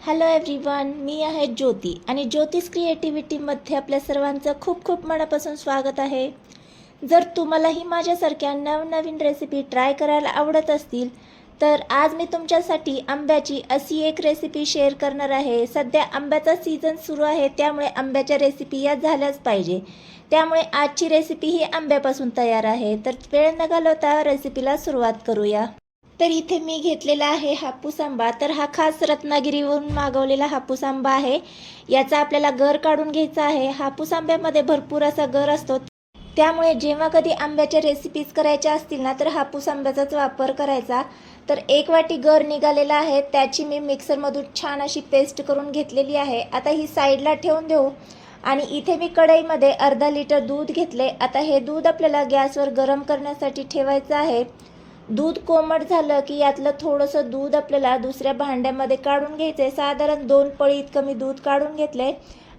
Hello everyone, मी आहे ज्योती आणि ज्योतिष क्रिएटिव्हिटीमध्ये आपल्या सर्वांचं खूप खूप मनापासून स्वागत आहे. जर तुम्हालाही माझ्यासारख्या नवनवीन रेसिपी ट्राय करायला आवडत असतील तर आज मी तुमच्यासाठी आंब्याची अशी एक रेसिपी शेअर करणार आहे. सध्या आंब्याचा सीझन सुरू आहे, त्यामुळे आंब्याच्या रेसिपी या झाल्याच पाहिजे. त्यामुळे आजची रेसिपी ही आंब्यापासून तयार आहे. तर वेळ न घालवता रेसिपीला सुरुवात करूया. तर इथे मी घेतलेला आहे हापूस आंबा. तर हा खास रत्नागिरीवरून मागवलेला हापूस आंबा आहे. याचा आपल्याला गर काढून घ्यायचा आहे. हापूस आंब्यामध्ये भरपूर असा गर असतो, त्यामुळे जेव्हा कधी आंब्याच्या रेसिपीज करायच्या असतील ना तर हापूस आंब्याचाच वापर करायचा. तर 1 वाटी गर निघालेला आहे, त्याची मी मिक्सरमधून छान अशी पेस्ट करून घेतलेली आहे. आता ही साईडला ठेवून देऊ. आणि इथे मी कढईमध्ये अर्धा लिटर दूध घेतले. आता हे दूध आपल्याला गॅसवर गरम करण्यासाठी ठेवायचं आहे. दूध कोमट झालं की यातलं थोडंसं दूध आपल्याला दुसऱ्या भांड्यामध्ये काढून घ्यायचं आहे. साधारण 2 पळी इतकं मी दूध काढून घेतले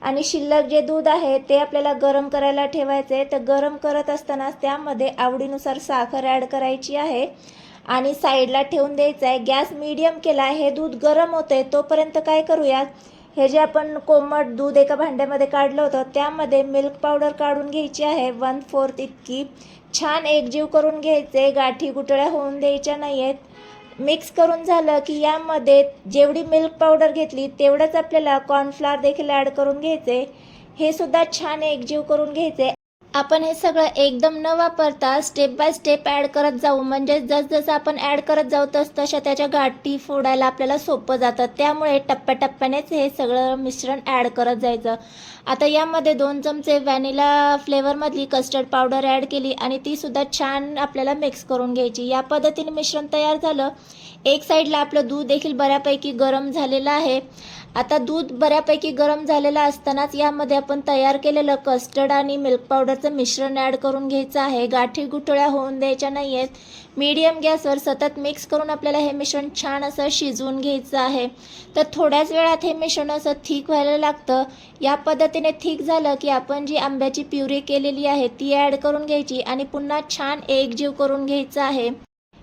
आणि शिल्लक जे दूध आहे ते आपल्याला गरम करायला ठेवायचं आहे. तर गरम करत असताना त्यामध्ये आवडीनुसार साखर ॲड करायची आहे आणि साईडला ठेवून द्यायचं आहे. गॅस मीडियम केला आहे. हे दूध गरम होतं आहे तोपर्यंत काय करूयात, हे जे आपण कोमट दूध एका भांड्यामध्ये काढलं होतं त्यामध्ये मिल्क पावडर काढून घ्यायची आहे 1/4 इतकी. छान एकजीव करून घ्यायचे, गाठी गुठळ्या होऊन द्यायच्या नाही आहेत. मिक्स करून झालं की यामध्ये जेवढी मिल्क पावडर घेतली तेवढंच आपल्याला कॉर्नफ्लॉवर देखील ॲड करून घ्यायचे. हे सुद्धा छान एकजीव करून घ्यायचे. आपण हे सगळं एकदम न वापरता स्टेप बाय स्टेप ॲड करत जाऊ, म्हणजे जसजसं आपण ॲड करत जाऊ तसतशा त्याच्या गाठी फोडायला आपल्याला सोपं जातं. त्यामुळे टप्प्याटप्प्यानेच हे सगळं मिश्रण ॲड करत जायचं. आता यामध्ये 2 चमचे व्हॅनिला फ्लेवरमधली कस्टर्ड पावडर ॲड केली आणि ती सुद्धा छान आपल्याला मिक्स करून घ्यायची. या पद्धतीने मिश्रण तयार झालं. एक साईडला आपलं दूध देखील बऱ्यापैकी गरम झालेलं आहे. आता दूध बऱ्यापैकी गरम झालेलं असतानाच यामध्ये आपण तयार केलेलं कस्टर्ड आणि मिल्क पावडरचं मिश्रण ॲड करून घ्यायचं आहे. गाठी गुठळ्या होऊन द्यायच्या नाही आहेत. मीडियम गॅसवर सतत मिक्स करून आपल्याला हे मिश्रण छान असं शिजवून घ्यायचं आहे. तर थोड्याच वेळात हे मिश्रण असं थिक व्हायला लागतं. या पद्धतीने थिक झालं की आपण जी आंब्याची प्युरी केलेली आहे ती ॲड करून घ्यायची आणि पुन्हा छान एकजीव करून घ्यायचं आहे.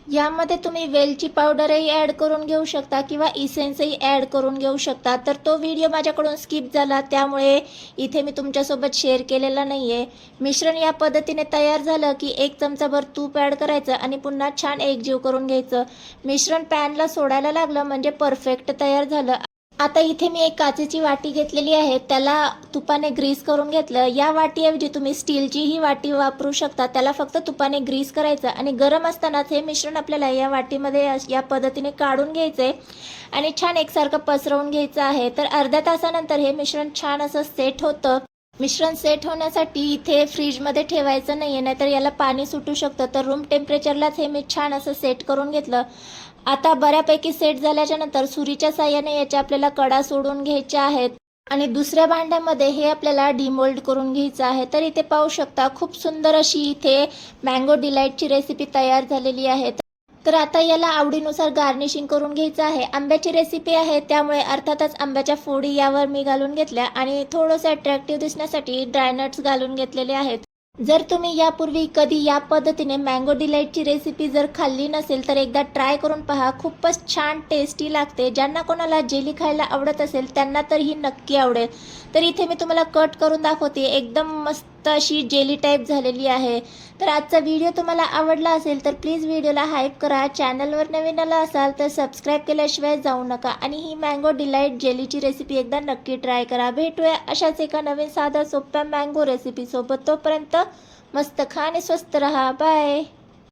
यामध्ये तुम्ही वेलची पावडरही ॲड करून घेऊ शकता किंवा इसेन्सही ॲड करून घेऊ शकता. तर तो व्हिडिओ माझ्याकडून स्किप झाला, त्यामुळे इथे मी तुमच्यासोबत शेअर केलेला नाही आहे. मिश्रण या पद्धतीने तयार झालं की 1 चमचाभर तूप ॲड करायचं आणि पुन्हा छान एकजीव करून घ्यायचं. मिश्रण पॅनला सोडायला लागलं म्हणजे परफेक्ट तयार झालं. आता इथे मी एक काचेची वाटी घेतलेली आहे, त्याला तुपाने ग्रीस करून घेतलं. या वाटीऐवजी तुम्ही स्टीलचीही वाटी वापरू शकता. त्याला फक्त तुपाने ग्रीस करायचं आणि गरम असतानाच हे मिश्रण आपल्याला या वाटीमध्ये या पद्धतीने काढून घ्यायचं आहे आणि छान एकसारखं पसरवून घ्यायचं आहे. तर अर्ध्या तासानंतर हे मिश्रण छान असं सेट होतं. मिश्रण सेट होण्यासाठी इथे फ्रीजमध्ये ठेवायचं नाही आहे, नाहीतर याला पाणी सुटू शकतं. तर रूम टेम्परेचरलाच हे मी छान असं सेट करून घेतलं. आता बऱ्यापैकी सेट झाल्याच्या नंतर सुरीच्या साहाय्याने याच्या आपल्याला कडा सोडून घ्यायच्या आहेत आणि दुसऱ्या भांड्यामध्ये हे आपल्याला डिमोल्ड करून घ्यायचं आहे. तर इथे पाहू शकता खूप सुंदर अशी इथे मँगो डिलाईटची रेसिपी तयार झालेली आहे. तर आता याला आवडीनुसार गार्निशिंग करून घ्यायचं आहे. आंब्याची रेसिपी आहे त्यामुळे अर्थातच आंब्याच्या फोडी यावर मी घालून घेतल्या आणि थोडंसं अट्रॅक्टिव्ह दिसण्यासाठी ड्रायनट्स घालून घेतलेले आहेत. जर तुम्ही यापूर्वी कधी या पद्धतीने मँगो डिलाईटची रेसिपी जर खाल्ली नसेल तर एकदा ट्राय करून पहा. खूपच छान टेस्टी लागते. ज्यांना कोणाला जेली खायला आवडत असेल त्यांना तर ही नक्की आवडेल. तर इथे मी तुम्हाला कट करून दाखवते. एकदम मस्त अशी जेली टाईप झालेली आहे. तर आजचा व्हिडिओ तुम्हाला आवडला असेल तर प्लीज व्हिडिओला हाईप करा. चॅनलवर नवीन आला असाल तर सबस्क्राईब केल्याशिवाय जाऊ नका आणि ही मँगो डिलाईट जेलीची रेसिपी एकदा नक्की ट्राय करा. भेटूया अशाच एका नवीन साध्या सोप्या मँगो रेसिपीसोबत. तोपर्यंत मस्त खा आणि स्वस्त रहा. बाय.